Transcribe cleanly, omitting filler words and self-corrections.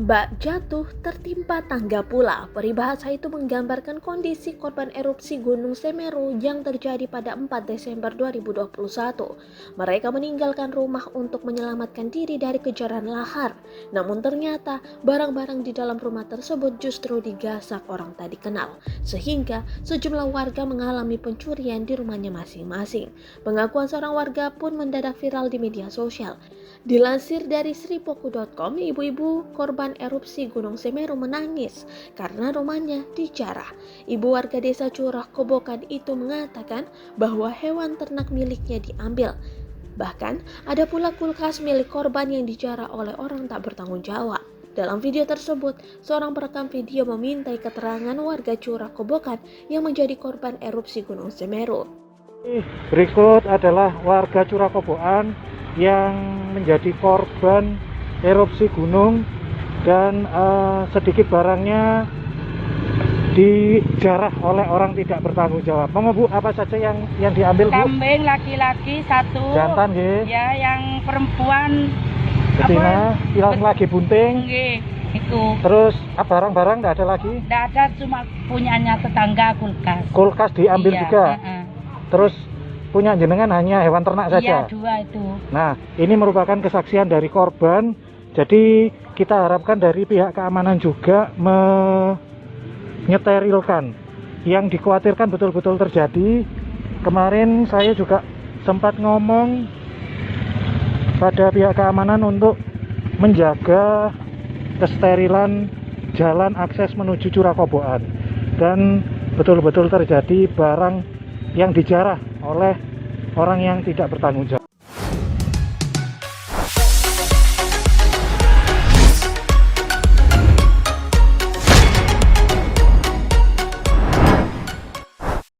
Bak jatuh tertimpa tangga pula. Peribahasa itu menggambarkan kondisi korban erupsi Gunung Semeru yang terjadi pada 4 Desember 2021. Mereka meninggalkan rumah untuk menyelamatkan diri dari kejaran lahar. Namun ternyata barang-barang di dalam rumah tersebut justru digasak orang tak dikenal. Sehingga sejumlah warga mengalami pencurian di rumahnya masing-masing. Pengakuan seorang warga pun mendadak viral di media sosial. Dilansir dari sripoku.com, ibu-ibu korban erupsi Gunung Semeru menangis karena rumahnya dijarah. Ibu warga desa Curah Kobokan itu mengatakan bahwa hewan ternak miliknya diambil. Bahkan ada pula kulkas milik korban yang dijarah oleh orang tak bertanggung jawab. Dalam video tersebut, seorang perekam video memintai keterangan warga Curah Kobokan yang menjadi korban erupsi Gunung Semeru. Berikut adalah warga Curah Kobokan yang menjadi korban erupsi gunung dan sedikit barangnya dijarah oleh orang tidak bertanggung jawab. Mau Bu, apa saja yang diambil, Bu? Kambing laki-laki 1. Jantan nggih. Ya, yang perempuan betina, hilang lagi bunting. Nggih, itu. Terus barang-barang enggak ada lagi? Enggak ada, cuma punyanya tetangga kulkas. Kulkas diambil Iya, juga. Terus punya jenengan hanya hewan ternak saja? Iya, 2 itu. Nah, ini merupakan kesaksian dari korban. Jadi kita harapkan dari pihak keamanan juga menyeterilkan yang dikhawatirkan betul-betul terjadi. Kemarin saya juga sempat ngomong pada pihak keamanan untuk menjaga kesterilan jalan akses menuju Curah Kobokan, dan betul-betul terjadi barang yang dijarah oleh orang yang tidak bertanggung jawab.